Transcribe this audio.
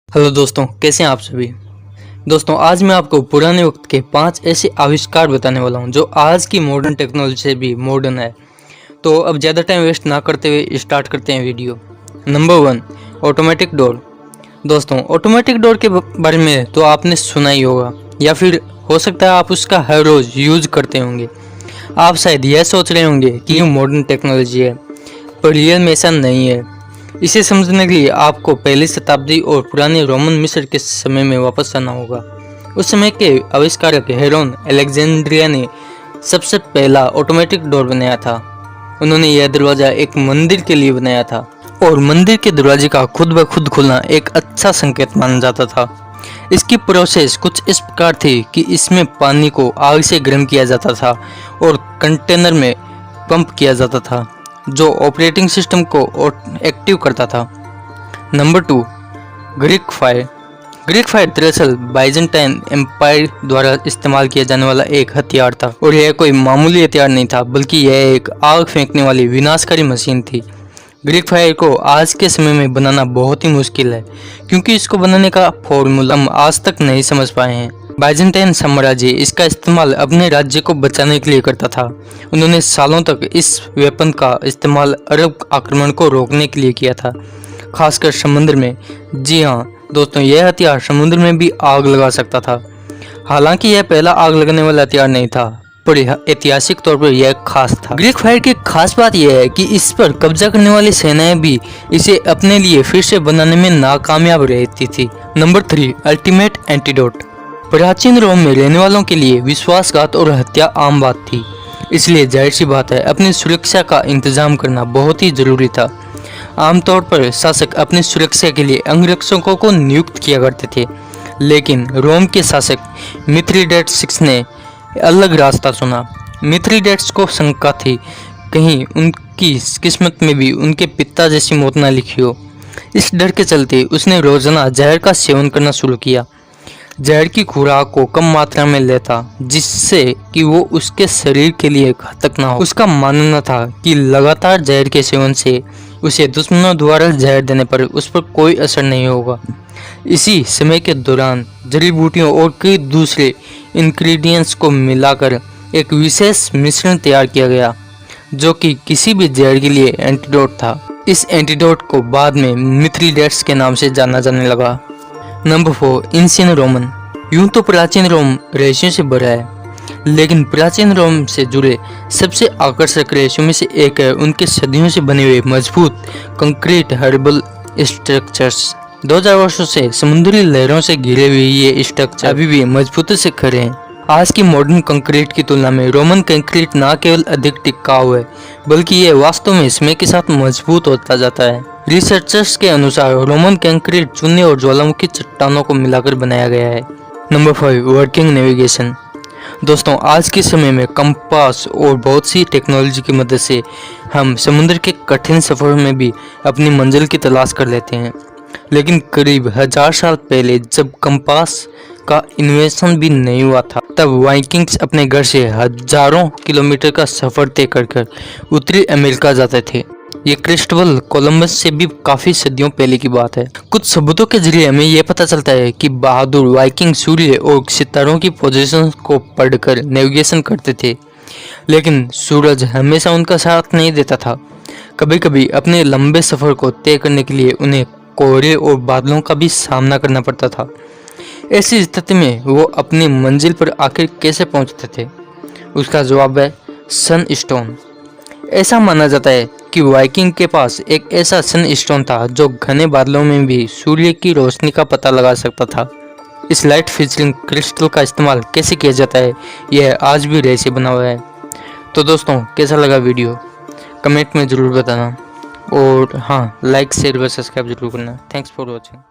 Hello दोस्तों, कैसे हैं आप सभी। दोस्तों, आज मैं आपको पुराने वक्त के 5 ऐसे आविष्कार बताने वाला हूं जो आज की मॉडर्न टेक्नोलॉजी से भी मॉडर्न है। तो अब ज़्यादा टाइम वेस्ट ना करते हुए स्टार्ट करते हैं वीडियो। Number 1, automatic door. दोस्तों, ऑटोमेटिक डोर के बारे में तो आपने सुना ही होगा, या फिर हो सकता है आप उसका हर रोज़ यूज करते होंगे। आप शायद यह सोच रहे होंगे कि ये मॉडर्न टेक्नोलॉजी है, पर रियल में ऐसा नहीं है। इसे समझने के लिए आपको पहली शताब्दी और पुराने रोमन मिस्र के समय में वापस आना होगा। उस समय के आविष्कारक हेरोन अलेक्जेंड्रिया ने सबसे पहला ऑटोमेटिक डोर बनाया था। उन्होंने यह दरवाज़ा एक मंदिर के लिए बनाया था, और मंदिर के दरवाजे का खुद ब खुद खुलना एक अच्छा संकेत माना जाता था। इसकी प्रोसेस कुछ इस प्रकार थी कि इसमें पानी को आग से गर्म किया जाता था और कंटेनर में पंप किया जाता था, जो ऑपरेटिंग सिस्टम को एक्टिव करता था। Number 2, Greek fire. Greek fire दरअसल बाइजेंटाइन एम्पायर द्वारा इस्तेमाल किया जाने वाला एक हथियार था, और यह कोई मामूली हथियार नहीं था, बल्कि यह एक आग फेंकने वाली विनाशकारी मशीन थी। ग्रीक फायर को आज के समय में बनाना बहुत ही मुश्किल है, क्योंकि इसको बनाने का फॉर्मूला हम आज तक नहीं समझ पाए हैं। बाइजेंटाइन साम्राज्य इसका इस्तेमाल अपने राज्य को बचाने के लिए करता था। उन्होंने सालों तक इस वेपन का इस्तेमाल अरब आक्रमण को रोकने के लिए किया था, खासकर समुद्र में। जी हाँ दोस्तों, यह हथियार समुद्र में भी आग लगा सकता था। हालांकि यह पहला आग लगाने वाला हथियार नहीं था, पर ऐतिहासिक तौर पर यह खास था। ग्रीक फायर की खास बात यह है कि इस पर कब्जा करने वाली सेनाएं भी इसे अपने लिए फिर से बनाने में नाकामयाब रहती थी। Number 3, ultimate antidote. प्राचीन रोम में रहने वालों के लिए विश्वासघात और हत्या आम बात थी, इसलिए जाहिर सी बात है अपनी सुरक्षा का इंतजाम करना बहुत ही जरूरी था। आमतौर पर शासक अपनी सुरक्षा के लिए अंगरक्षकों को नियुक्त किया करते थे, लेकिन रोम के शासक मिथ्रिडेट्स ने अलग रास्ता चुना। मिथ्रिडेट्स को शंका थी कहीं उनकी किस्मत में भी उनके पिता जैसी मौत न लिखी हो। इस डर के चलते उसने रोजाना जहर का सेवन करना शुरू किया। जहर की खुराक को कम मात्रा में लेता, जिससे कि वो उसके शरीर के लिए घातक ना हो। उसका मानना था कि लगातार जहर के सेवन से उसे दुश्मनों द्वारा जहर देने पर उस पर कोई असर नहीं होगा। इसी समय के दौरान जड़ी बूटियों और कई दूसरे इंग्रेडिएंट्स को मिलाकर एक विशेष मिश्रण तैयार किया गया, जो कि किसी भी जहर के लिए एंटीडोट था। इस एंटीडोट को बाद में मिथ्रिडेट्स के नाम से जाना जाने लगा। Number 4, ancient Roman. यूं तो प्राचीन रोम रहस्यों से भरा है, लेकिन प्राचीन रोम से जुड़े सबसे आकर्षक रहस्यों में से एक है उनके सदियों से बने हुए मजबूत कंक्रीट हर्बल स्ट्रक्चर्स। 2000 वर्षों से समुद्री लहरों से घिरे हुए ये स्ट्रक्चर अभी भी मजबूती से खड़े हैं। आज की मॉडर्न कंक्रीट की तुलना में रोमन कंक्रीट न केवल अधिक टिकाऊ है, बल्कि ये वास्तव में समय के साथ मजबूत होता जाता है। रिसर्चर्स के अनुसार रोमन कंक्रीट चूने और ज्वालामुखी चट्टानों को मिलाकर बनाया गया है। Number 5, working navigation. दोस्तों, आज के समय में कंपास और बहुत सी टेक्नोलॉजी की मदद से हम समुद्र के कठिन सफर में भी अपनी मंजिल की तलाश कर लेते हैं, लेकिन करीब 1000 साल पहले जब कंपास का इन्वेंशन भी नहीं हुआ था, तब वाइकिंग्स अपने घर से हजारों किलोमीटर का सफर तय कर उत्तरी अमेरिका जाते थे। ये क्रिस्टोफर कोलंबस से भी काफी सदियों पहले की बात है। कुछ सबूतों के जरिए हमें यह पता चलता है कि बहादुर वाइकिंग सूर्य और सितारों की पोजीशन को पढ़कर नेविगेशन करते थे, लेकिन सूरज हमेशा उनका साथ नहीं देता था। कभी कभी अपने लंबे सफर को तय करने के लिए उन्हें कोहरे और बादलों का भी सामना करना पड़ता था। ऐसी स्थिति में वो अपनी मंजिल पर आखिर कैसे पहुंचते थे? उसका जवाब है सनस्टोन। ऐसा माना जाता है कि वाइकिंग के पास एक ऐसा सनस्टोन था जो घने बादलों में भी सूर्य की रोशनी का पता लगा सकता था। इस लाइट फिल्टरिंग क्रिस्टल का इस्तेमाल कैसे किया जाता है, यह आज भी रहस्य बना हुआ है। तो दोस्तों, कैसा लगा वीडियो कमेंट में ज़रूर बताना, और हाँ, लाइक शेयर व सब्सक्राइब जरूर करना। Thanks for watching.